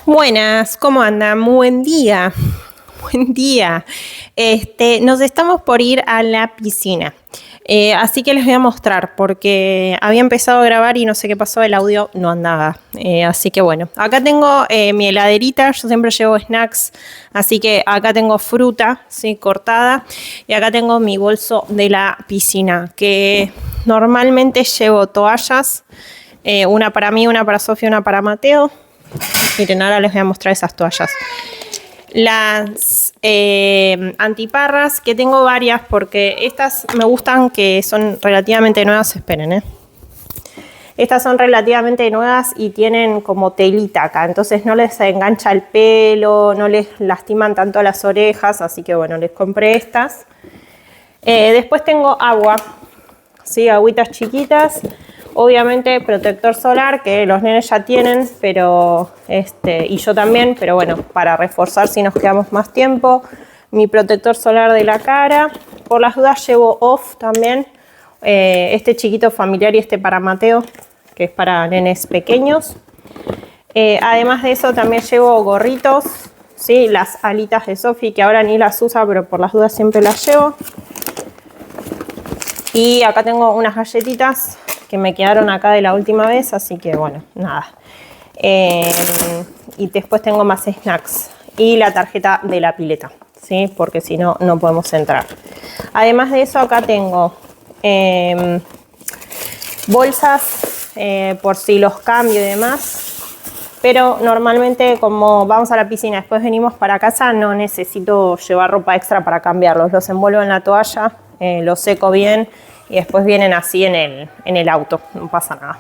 Buenas, ¿cómo andan? Buen día. Buen día. Nos estamos por ir a la piscina. Así que les voy a mostrar porque había empezado a grabar y no sé qué pasó, el audio no andaba. Así que bueno, acá tengo mi heladerita, yo siempre llevo snacks, así que acá tengo fruta, ¿sí? Cortada, y acá tengo mi bolso de la piscina, que normalmente llevo toallas, una para mí, una para Sofía, una para Mateo. Miren, ahora les voy a mostrar esas toallas. Las antiparras, que tengo varias porque estas me gustan, que son relativamente nuevas. Esperen, Estas son relativamente nuevas y tienen como telita acá, entonces no les engancha el pelo, no les lastiman tanto las orejas, así que bueno, les compré estas. Después tengo agua, ¿sí? Agüitas chiquitas. Obviamente protector solar, que los nenes ya tienen, pero y yo también, pero bueno, para reforzar si nos quedamos más tiempo. Mi protector solar de la cara. Por las dudas llevo off también. Este chiquito familiar y este para Mateo, que es para nenes pequeños. Además de eso también llevo gorritos, ¿sí? Las alitas de Sofi, que ahora ni las usa, pero por las dudas siempre las llevo. Y acá tengo unas galletitas que me quedaron acá de la última vez, así que bueno, nada. Y después tengo más snacks y la tarjeta de la pileta, ¿sí? Porque si no, no podemos entrar. Además de eso, acá tengo bolsas por si los cambio y demás. Pero normalmente, como vamos a la piscina, después venimos para casa, no necesito llevar ropa extra para cambiarlos. Los envuelvo en la toalla, los seco bien y después vienen así en el auto, no pasa nada.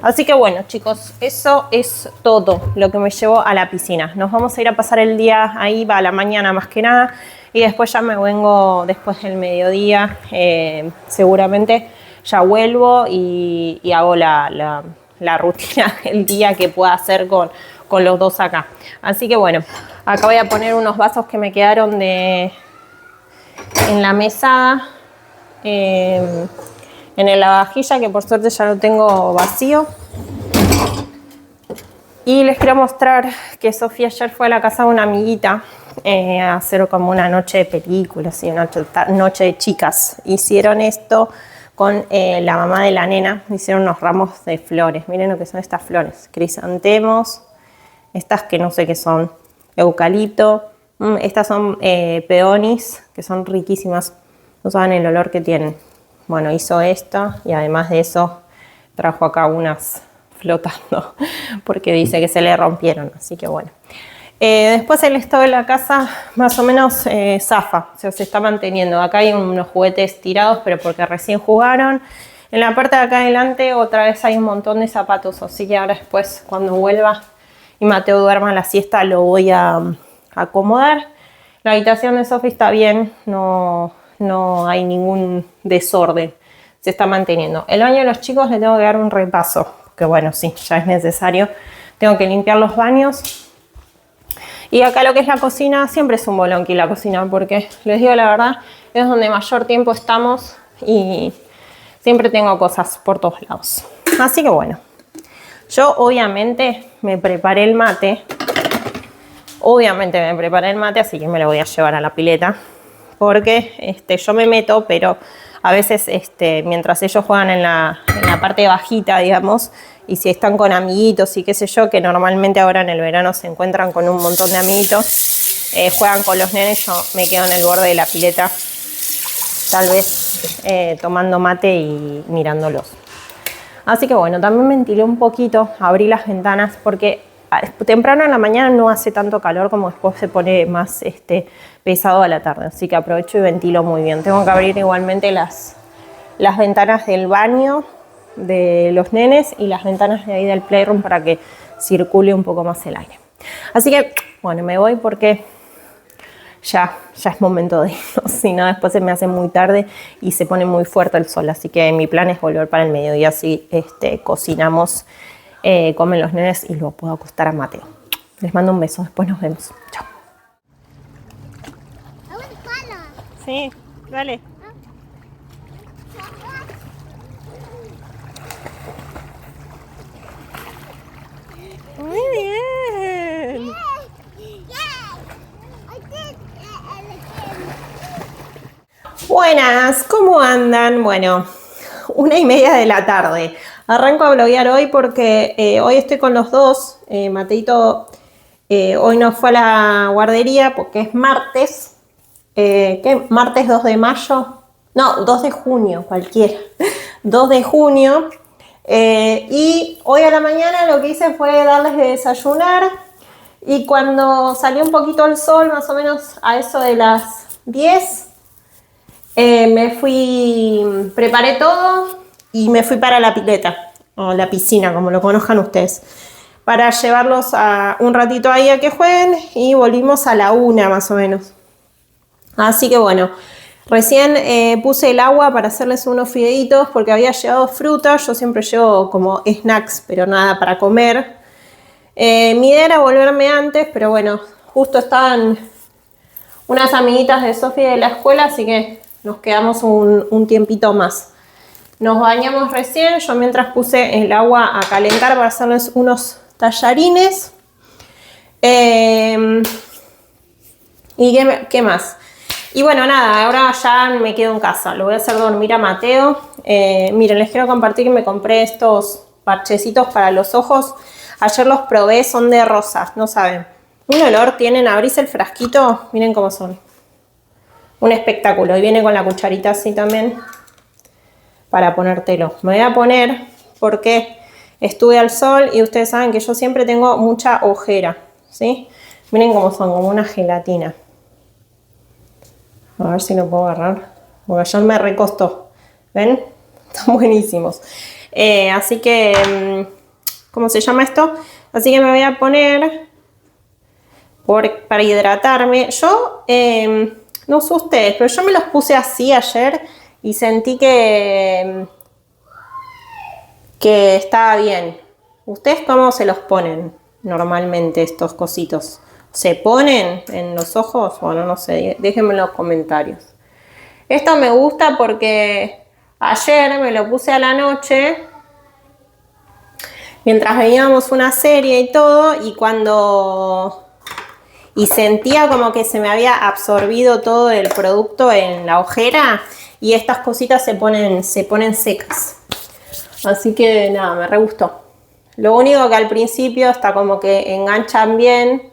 Así que bueno, chicos, eso es todo lo que me llevo a la piscina. Nos vamos a ir a pasar el día ahí, va a la mañana más que nada, y después ya me vengo después del mediodía, seguramente ya vuelvo y hago la rutina del día que pueda hacer con los dos acá. Así que bueno, acá voy a poner unos vasos que me quedaron en la mesa, en el lavavajilla, que por suerte ya lo tengo vacío. Y les quiero mostrar que Sofía ayer fue a la casa de una amiguita a hacer como una noche de películas y una noche de chicas. Hicieron esto con la mamá de la nena, hicieron unos ramos de flores. Miren lo que son estas flores, crisantemos, estas que no sé qué son, eucalipto, estas son peonis, que son riquísimas, no saben el olor que tienen. Bueno, hizo esto y además de eso trajo acá unas flotando porque dice que se le rompieron, así que bueno. Después el estado de la casa más o menos zafa, o sea, se está manteniendo. Acá hay unos juguetes tirados, pero porque recién jugaron. En la parte de acá adelante otra vez hay un montón de zapatos, así que ahora después cuando vuelva y Mateo duerma la siesta lo voy a acomodar. La habitación de Sofi está bien, no hay ningún desorden, se está manteniendo. El baño de los chicos le tengo que dar un repaso, porque bueno, sí, ya es necesario. Tengo que limpiar los baños. Y acá lo que es la cocina, siempre es un bolonqui la cocina, porque les digo la verdad, es donde mayor tiempo estamos y siempre tengo cosas por todos lados. Así que bueno, yo obviamente me preparé el mate. Así que me lo voy a llevar a la pileta. Porque yo me meto, pero a veces mientras ellos juegan en la parte bajita, digamos, y si están con amiguitos y qué sé yo, que normalmente ahora en el verano se encuentran con un montón de amiguitos, juegan con los nenes, yo me quedo en el borde de la pileta, tal vez tomando mate y mirándolos. Así que bueno, también ventilé un poquito, abrí las ventanas porque temprano en la mañana no hace tanto calor como después se pone más pesado a la tarde, así que aprovecho y ventilo muy bien. Tengo que abrir igualmente las ventanas del baño de los nenes y las ventanas de ahí del playroom para que circule un poco más el aire. Así que bueno, me voy porque ya es momento de irnos, si no después se me hace muy tarde y se pone muy fuerte el sol, así que mi plan es volver para el mediodía, así cocinamos, comen los nenes y luego puedo acostar a Mateo. Les mando un beso, después nos vemos. Chao. Sí, dale. Muy bien. Buenas, ¿cómo andan? Bueno, 1:30 de la tarde. Arranco a bloguear hoy porque hoy estoy con los dos. Mateito hoy no fue a la guardería porque es martes. ¿Qué? Martes 2 de mayo. No, 2 de junio, cualquiera. 2 de junio. Y hoy a la mañana lo que hice fue darles de desayunar. Y cuando salió un poquito el sol, más o menos a eso de las 10, me fui, preparé todo y me fui para la pileta, o la piscina, como lo conozcan ustedes, para llevarlos a un ratito ahí a que jueguen, y volvimos a la 1 más o menos. Así que bueno, recién puse el agua para hacerles unos fideitos porque había llevado fruta. Yo siempre llevo como snacks, pero nada para comer. Mi idea era volverme antes, pero bueno, justo estaban unas amiguitas de Sofía de la escuela, así que nos quedamos un tiempito más. Nos bañamos recién, yo mientras puse el agua a calentar para hacerles unos tallarines. ¿Y qué más? Y bueno, nada, ahora ya me quedo en casa, lo voy a hacer dormir a Mateo. Miren, les quiero compartir que me compré estos parchecitos para los ojos. Ayer los probé, son de rosas, no saben. Un olor tienen, abrís el frasquito, miren cómo son. Un espectáculo. Y viene con la cucharita así también para ponértelo. Me voy a poner porque estuve al sol y ustedes saben que yo siempre tengo mucha ojera, ¿sí? Miren cómo son, como una gelatina. A ver si lo puedo agarrar, porque ayer me recostó. ¿Ven? Están buenísimos. Así que, ¿cómo se llama esto? Así que me voy a poner para hidratarme. Yo, no sé ustedes, pero yo me los puse así ayer y sentí que estaba bien. ¿Ustedes cómo se los ponen normalmente estos cositos? ¿Se ponen en los ojos? Bueno, no sé, déjenme en los comentarios. Esto me gusta porque ayer me lo puse a la noche mientras veíamos una serie y todo, y sentía como que se me había absorbido todo el producto en la ojera y estas cositas se ponen secas. Así que nada, me re gustó. Lo único que al principio está como que enganchan bien,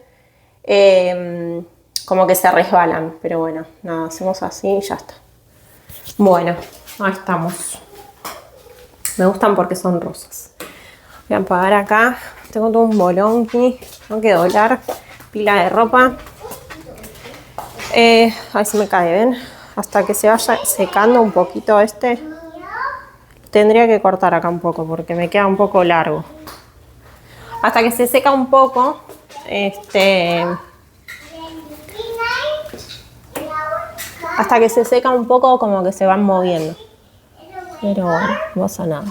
como que se resbalan, pero bueno, nada, hacemos así y ya está. Bueno, ahí estamos. Me gustan porque son rosas. Voy a apagar acá. Tengo todo un bolonqui. Tengo que doblar. Pila de ropa. Ahí se me cae, ¿ven? Hasta que se vaya secando un poquito este. Tendría que cortar acá un poco porque me queda un poco largo. Hasta que se seca un poco. Hasta que se seca un poco, como que se van moviendo. Pero bueno, no pasa nada.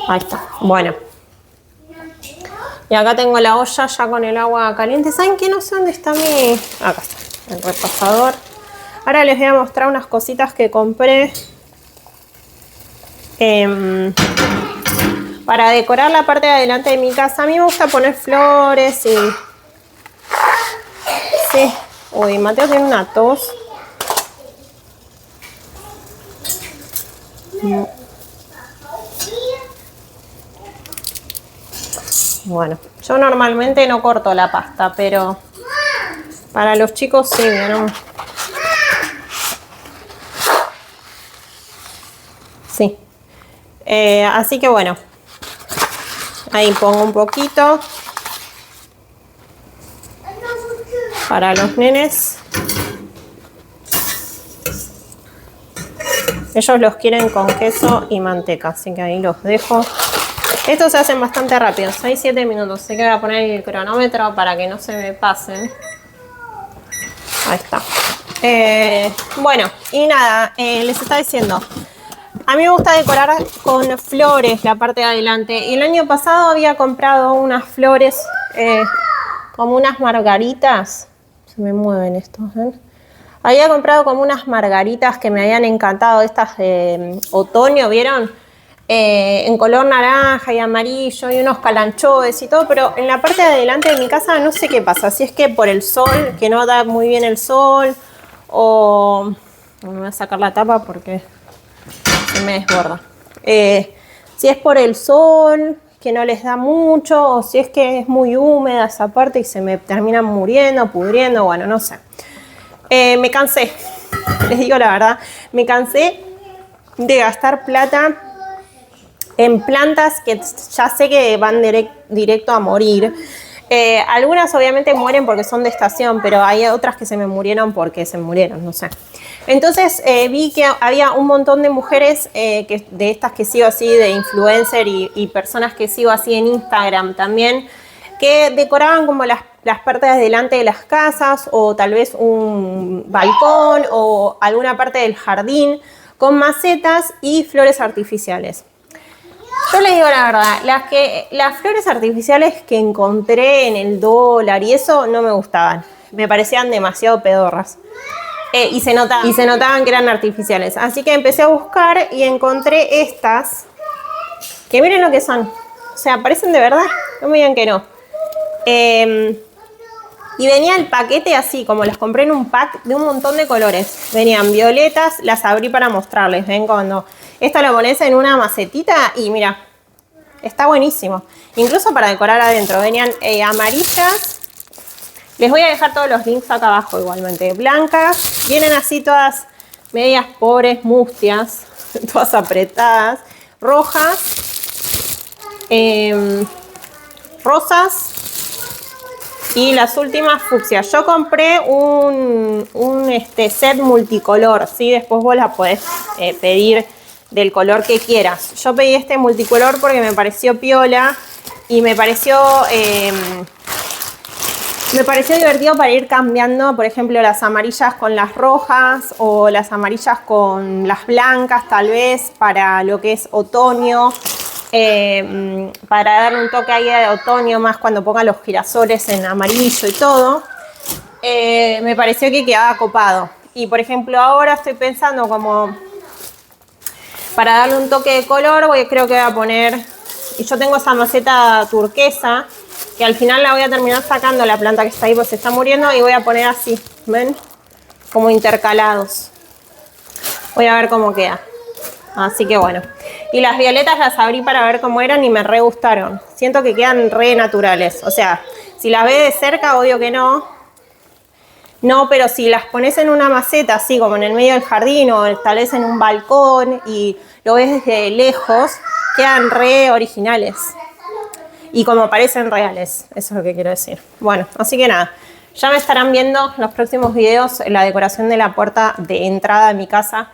Ahí está. Bueno. Y acá tengo la olla ya con el agua caliente. ¿Saben qué? No sé dónde está mi... Acá está, el repasador. Ahora les voy a mostrar unas cositas que compré. Para decorar la parte de adelante de mi casa. A mí me gusta poner flores y... Sí. Uy, Mateo tiene una tos. Bueno, yo normalmente no corto la pasta, pero para los chicos sí, ¿no? Sí. Así que bueno, ahí pongo un poquito para los nenes. Ellos los quieren con queso y manteca, así que ahí los dejo. Estos se hacen bastante rápido, 6-7 minutos. Así que voy a poner el cronómetro para que no se me pasen. Ahí está. Bueno, y nada, les estaba diciendo. A mí me gusta decorar con flores la parte de adelante. Y el año pasado había comprado unas flores, como unas margaritas. Se me mueven estos, ¿ven? Había comprado como unas margaritas que me habían encantado, estas de otoño, ¿vieron? En color naranja y amarillo y unos calanchoes y todo, pero en la parte de adelante de mi casa no sé qué pasa, si es que por el sol, que no da muy bien el sol, o... Me voy a sacar la tapa porque se me desborda. Si es por el sol, que no les da mucho, o si es que es muy húmeda esa parte y se me terminan muriendo, pudriendo, bueno, no sé. Me cansé, les digo la verdad, me cansé de gastar plata en plantas que ya sé que van directo a morir. Algunas obviamente mueren porque son de estación, pero hay otras que se me murieron porque se murieron, no sé. Entonces vi que había un montón de mujeres de estas que sigo así, de influencer y personas que sigo así en Instagram también, que decoraban como las partes de delante de las casas o tal vez un balcón o alguna parte del jardín con macetas y flores artificiales. Yo les digo la verdad, las flores artificiales que encontré en el dólar y eso no me gustaban. Me parecían demasiado pedorras. Y se notaban que eran artificiales. Así que empecé a buscar y encontré estas. Que miren lo que son. O sea, parecen de verdad. No me digan que no. Y venía el paquete así, como los compré en un pack de un montón de colores. Venían violetas, las abrí para mostrarles. Ven cuando esto lo pones en una macetita y mira, está buenísimo. Incluso para decorar adentro. Venían amarillas. Les voy a dejar todos los links acá abajo igualmente. Blancas. Vienen así todas medias pobres, mustias. Todas apretadas. Rojas. Rosas. Y las últimas fucsias. Yo compré un set multicolor, ¿sí? Después vos la podés pedir del color que quieras. Yo pedí este multicolor porque me pareció piola y me pareció divertido para ir cambiando, por ejemplo, las amarillas con las rojas o las amarillas con las blancas, tal vez, para lo que es otoño. Para darle un toque ahí de otoño, más cuando ponga los girasoles en amarillo y todo, me pareció que quedaba copado. Y por ejemplo ahora estoy pensando como para darle un toque de color, creo que voy a poner, y yo tengo esa maceta turquesa, que al final la voy a terminar sacando la planta que está ahí, pues se está muriendo, y voy a poner así, ¿ven? Como intercalados. Voy a ver cómo queda. Así que bueno. Y las violetas las abrí para ver cómo eran y me re gustaron. Siento que quedan re naturales. O sea, si las ves de cerca, obvio que no. No, pero si las pones en una maceta, así como en el medio del jardín o tal vez en un balcón y lo ves desde lejos, quedan re originales. Y como parecen reales. Eso es lo que quiero decir. Bueno, así que nada. Ya me estarán viendo los próximos videos la decoración de la puerta de entrada de mi casa.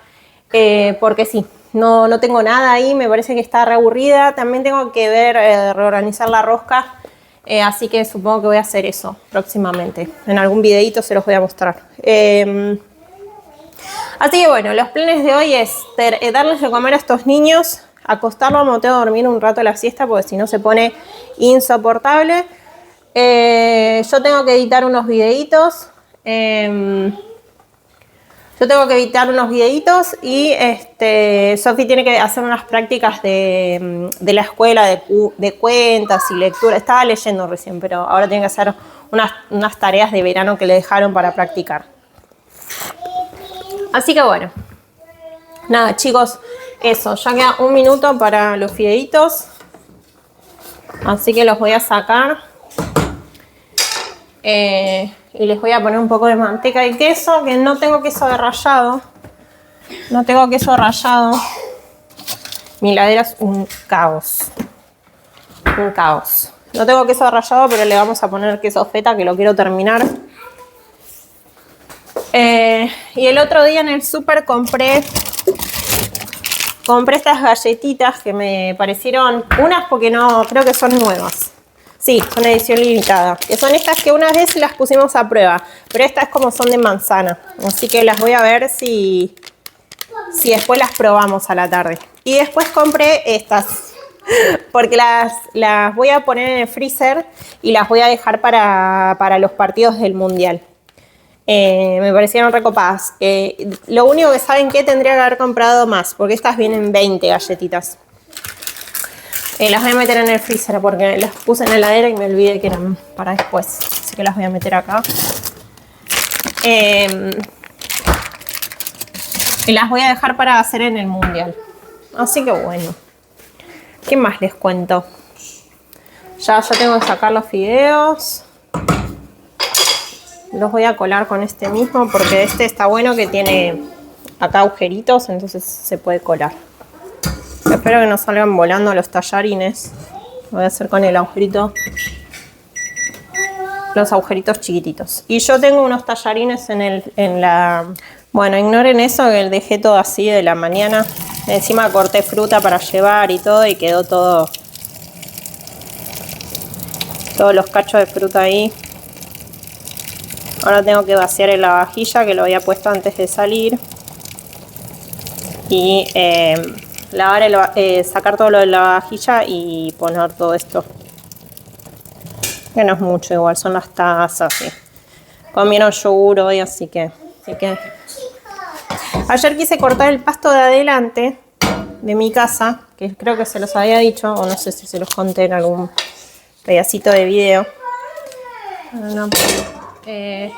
Porque sí. No tengo nada ahí, me parece que está re aburrida. También tengo que ver, reorganizar la rosca. Así que supongo que voy a hacer eso próximamente. En algún videito se los voy a mostrar. Así que bueno, los planes de hoy es darles de comer a estos niños, acostarlos, me tengo que dormir un rato la siesta porque si no se pone insoportable. Yo tengo que editar unos videitos. Y Sofi tiene que hacer unas prácticas de la escuela de cuentas y lectura. Estaba leyendo recién, pero ahora tiene que hacer unas tareas de verano que le dejaron para practicar. Así que bueno. Nada, chicos, eso. Ya queda un minuto para los fideitos. Así que los voy a sacar. Y les voy a poner un poco de manteca y queso, que no tengo queso de rallado. No tengo queso rallado. Mi heladera es un caos. Un caos. No tengo queso rallado, pero le vamos a poner queso feta, que lo quiero terminar. Y el otro día en el súper compré estas galletitas que me parecieron unas porque no, creo que son nuevas. Sí, son edición limitada. Que son estas que una vez las pusimos a prueba. Pero estas como son de manzana. Así que las voy a ver si después las probamos a la tarde. Y después compré estas. Porque las voy a poner en el freezer y las voy a dejar para los partidos del mundial. Me parecieron recopadas. Lo único que saben que tendría que haber comprado más. Porque estas vienen 20 galletitas. Las voy a meter en el freezer porque las puse en la heladera y me olvidé que eran para después. Así que las voy a meter acá. Y las voy a dejar para hacer en el mundial. Así que bueno. ¿Qué más les cuento? Ya tengo que sacar los fideos. Los voy a colar con este mismo porque este está bueno que tiene acá agujeritos, entonces se puede colar. Espero que no salgan volando los tallarines. Lo voy a hacer con el agujerito. Los agujeritos chiquititos. Y yo tengo unos tallarines en la... Bueno, ignoren eso, que dejé todo así de la mañana. Encima corté fruta para llevar y todo y quedó todo... Todos los cachos de fruta ahí. Ahora tengo que vaciar el lavavajilla que lo había puesto antes de salir. Y sacar todo lo de la lavavajilla y poner todo esto. Que no es mucho igual, son las tazas. ¿Sí? Comieron yogur hoy, así que... Ayer quise cortar el pasto de adelante de mi casa, que creo que se los había dicho, o no sé si se los conté en algún pedacito de video. No, se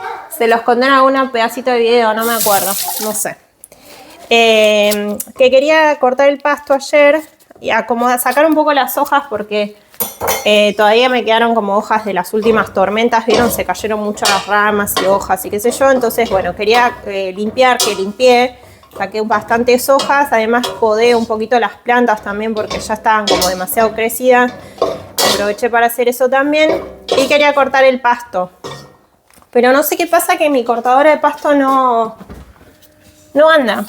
los conté en algún pedacito de video, no me acuerdo, no sé. Que quería cortar el pasto ayer y sacar un poco las hojas porque todavía me quedaron como hojas de las últimas tormentas, vieron, se cayeron muchas ramas y hojas y qué sé yo, entonces bueno, quería limpiar, que limpié, saqué bastantes hojas, además podé un poquito las plantas también porque ya estaban como demasiado crecidas, aproveché para hacer eso también y quería cortar el pasto, pero no sé qué pasa que mi cortadora de pasto no anda.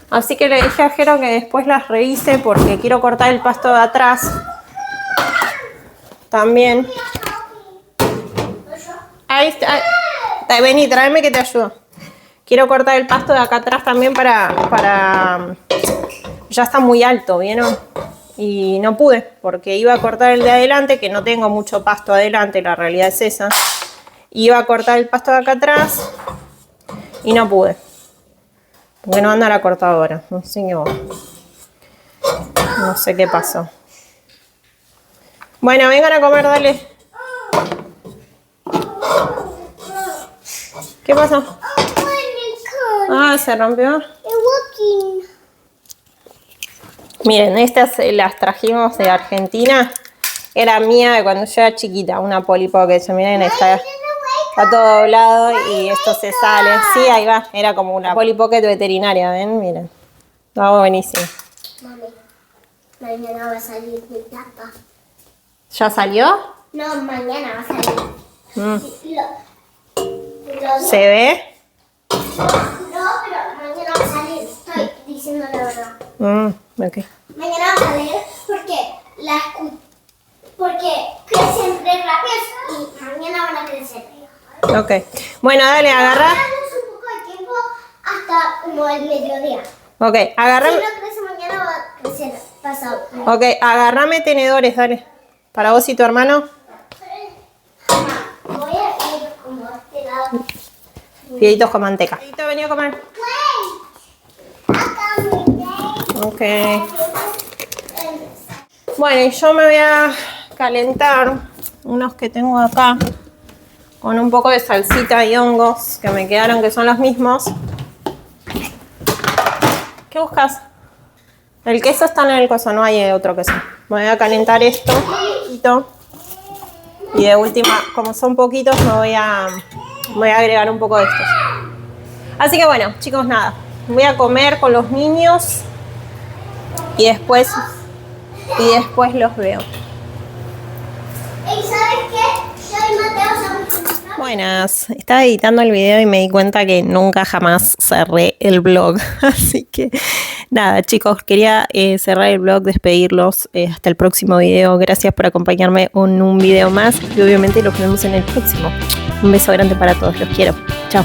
Así que le dije a Jero que después las revise porque quiero cortar el pasto de atrás. También. Ahí está. Vení, tráeme que te ayudo. Quiero cortar el pasto de acá atrás también para... Ya está muy alto, ¿vieron? Y no pude porque iba a cortar el de adelante, que no tengo mucho pasto adelante, la realidad es esa. Iba a cortar el pasto de acá atrás y no pude. Porque no anda la cortadora, no sé qué pasó. Bueno, vengan a comer, dale. ¿Qué pasó? Ah, se rompió. Miren, estas las trajimos de Argentina. Era mía de cuando yo era chiquita, una Polly Pocket. Miren, está todo doblado y esto se sale. Sí, ahí va. Era como una Polly Pocket veterinaria, ¿ven? Miren. Estaba buenísimo. Mami, mañana va a salir mi tapa. ¿Ya salió? No, mañana va a salir. ¿Se ve? No, pero mañana va a salir. Estoy diciendo la verdad. Ok. Mañana va a salir porque crecen re rápido y mañana van a crecer. Ok. Bueno, dale, agarra. Un poco de tiempo hasta como el mediodía. Ok, agarrame. Si no crece mañana, va a crecer pasado. Ok, agarrame tenedores, dale. Para vos y tu hermano. Voy a ir como a este lado. Fideitos con manteca. Fideitos, vení a comer. Ok. Bueno, y yo me voy a calentar unos que tengo acá con un poco de salsita y hongos que me quedaron, que son los mismos. ¿Qué buscas? El queso está en el coso, no hay otro queso. Me voy a calentar esto un poquito. Y de última, como son poquitos, voy a agregar un poco de estos. Así que bueno, chicos, nada. Voy a comer con los niños y después los veo. ¿Y sabes qué? Yo y Mateo somos... Buenas, estaba editando el video y me di cuenta que nunca jamás cerré el vlog. Así que nada, chicos, quería cerrar el vlog, despedirlos hasta el próximo video. Gracias por acompañarme en un video más y obviamente los vemos en el próximo. Un beso grande para todos, los quiero. Chao.